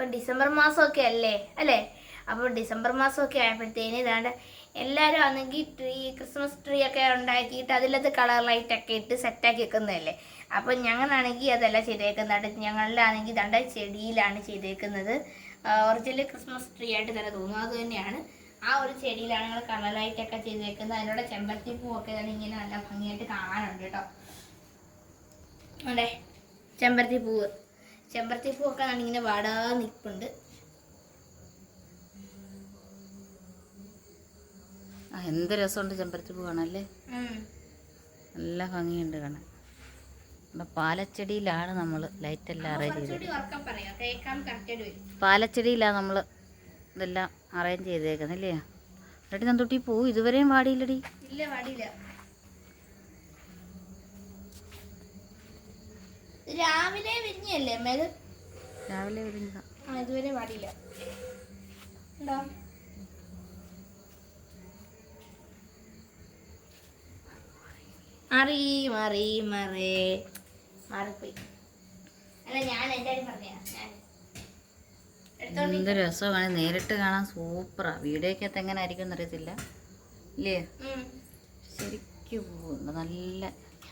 ഇപ്പം ഡിസംബർ മാസമൊക്കെ അല്ലേ അല്ലേ? അപ്പോൾ ഡിസംബർ മാസമൊക്കെ ആയപ്പോഴത്തേന് ഇതാണ്ട് എല്ലാവരും ആണെങ്കിൽ ക്രിസ്മസ് ട്രീ ഒക്കെ ഉണ്ടാക്കിയിട്ട് അതിലത് കളർ ലൈറ്റൊക്കെ ഇട്ട് സെറ്റാക്കി വെക്കുന്നതല്ലേ. അപ്പം ഞങ്ങളാണെങ്കിൽ അതല്ല ചെയ്തേക്കുന്നത്. ഞങ്ങളിലാണെങ്കിൽ ദണ്ട ചെടിയിലാണ് ചെയ്തേക്കുന്നത്. ഒറിജിനൽ ക്രിസ്മസ് ട്രീ ആയിട്ട് തന്നെ തോന്നും. അത് തന്നെയാണ്. ആ ഒരു ചെടിയിലാണ് ഞങ്ങൾ കളർ ലൈറ്റൊക്കെ ചെയ്തേക്കുന്നത്. അതിനോട് ചെമ്പരത്തി പൂവൊക്കെ തന്നെ ഇങ്ങനെ നല്ല ഭംഗിയായിട്ട് കാണാനുണ്ട് കേട്ടോ. അതെ, ചെമ്പരത്തി പൂവൊക്കെ ഇങ്ങനെ വാടാ നിൽപ്പുണ്ട്. എന്ത് രസമുണ്ട് ചെമ്പരത്തി പൂ കാണാല്ലേ, നല്ല ഭംഗിയുണ്ട് കാണാൻ. പാലച്ചെടിയിലാണ് നമ്മൾ ലൈറ്റെല്ലാം അറേഞ്ച് ചെയ്തത്. പാലച്ചെടിയിലാണ് നമ്മൾ ഇതെല്ലാം അറേഞ്ച് ചെയ്തേക്കുന്നല്ലേ. എന്നിട്ട് നന്ദുട്ടി പൂ ഇതുവരെയും വാടിയില്ലടി. ഇല്ല, വാടിയില്ല. രാവിലെ വിരിഞ്ഞല്ലേ അമ്മേത്? രാവിലെ വിരിഞ്ഞ ഇതുവരെ വാടിയില്ല. എന്താ മാറിപ്പോയി. അല്ല, ഞാൻ എൻ്റെ കാര്യം പറഞ്ഞ എന്ത് രസമാണ് നേരിട്ട് കാണാൻ. സൂപ്പറാ. വീഡിയോക്കകത്ത് എങ്ങനെ ആയിരിക്കും എന്നറിയത്തില്ല ഇല്ലേ. ശരിക്കും പോകുന്നു നല്ല.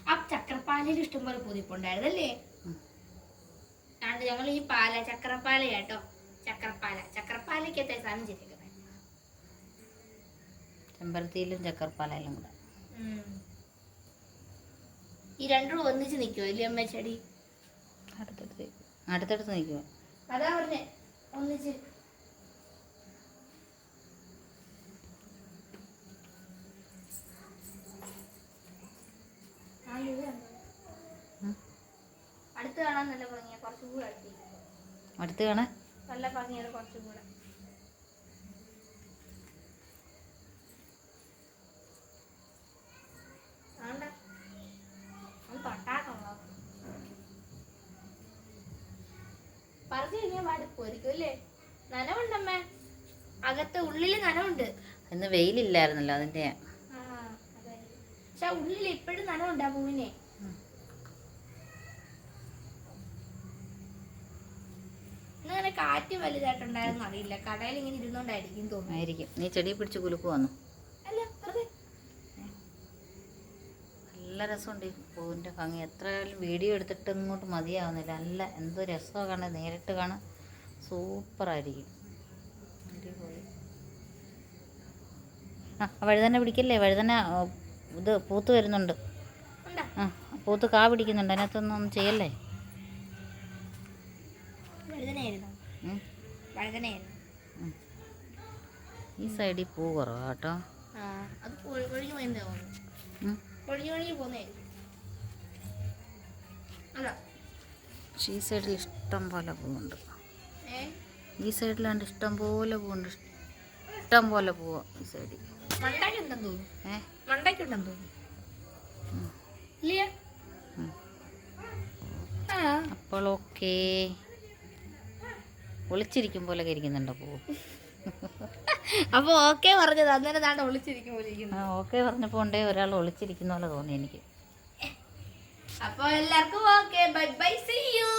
ആ ചക്രപ്പാലയിൽ ഇഷ്ടംപോലെ പൂതിപ്പുണ്ടായിരുന്നല്ലേ. ഞങ്ങൾ ഈ ചക്രപ്പാല കേട്ടോ. ചക്രപ്പാലയ്ക്കത്തെ സാധനം ചെയ്തേക്കുന്നത്. ചെമ്പരത്തിയിലും ചക്രപ്പാലയിലും കൂടെ ഈ രണ്ടും ഒന്നിച്ച് നിൽക്കുമോ ഇല്ലേ അമ്മ? ചെടി അടുത്തടുത്ത് നിൽക്കുമോ? അതാ പറഞ്ഞേ, ഒന്നിച്ച്. അടുത്ത് കാണാൻ നല്ല ഭംഗിയാ. കുറച്ചും കൂടെ അടുത്ത് കാണാൻ നല്ല ഭംഗിയാണ്. കുറച്ചും കൂടെ പറഞ്ഞു കഴിഞ്ഞാൽ വാടിപ്പോയിരിക്കും അല്ലേ. നനവുണ്ടമ്മേ, അകത്ത് ഉള്ളില് നനവുണ്ട്. ഇന്ന് വെയിലില്ലായിരുന്നല്ലോ അതിന്റെ. പക്ഷെ ഉള്ളിൽ ഇപ്പോഴും നനവുണ്ട് ആ പൂവിനെ. ഇന്നങ്ങനെ കാറ്റ് വലുതായിട്ടുണ്ടായിരുന്നു അറിയില്ല. കടയിൽ ഇങ്ങനെ ഇരുന്നോണ്ടായിരിക്കും തോന്നുന്നു. നീ ചെടി പിടിച്ച് കുലുക്ക് വന്നു. നല്ല രസമുണ്ട് ഈ പൂവിൻ്റെ ഭംഗി. എത്രയായാലും വീഡിയോ എടുത്തിട്ട് ഇങ്ങോട്ട് മതിയാവുന്നില്ല. നല്ല എന്ത് രസമാണ് കാണാൻ. നേരിട്ട് കാണാൻ സൂപ്പറായിരിക്കും. വഴുതന പിടിക്കല്ലേ. വഴുതന ഇത് പൂത്ത് വരുന്നുണ്ട്. പൂത്ത് കാ പിടിക്കുന്നുണ്ട്. അതിനകത്തൊന്നും ചെയ്യല്ലേ. ഈ സൈഡിൽ പൂ കുറവാ കേട്ടോ. ഈ സൈഡിൽ ഇഷ്ടം പോലെ പൂവുണ്ട്. ഈ സൈഡിലാണ്ട് ഇഷ്ടം പോലെ പൂവുണ്ട്. ഇഷ്ടം പോലെ പോവാ ഈ സൈഡിൽ. അപ്പോൾ ഓക്കേ. ഒളിച്ചിരിക്കും പോലെ ഇരിക്കുന്നുണ്ടോ പൂ? അപ്പൊ ഓക്കെ പറഞ്ഞത് അന്നേരം താണ്ട് ഒളിച്ചിരിക്കും പോലെ ഇരിക്കുന്നു. ഓക്കെ പറഞ്ഞപ്പോ ഉണ്ടേ ഒരാൾ ഒളിച്ചിരിക്കുന്ന പോലെ തോന്നി എനിക്ക്. അപ്പോൾ എല്ലാവർക്കും okay, bye bye, see U.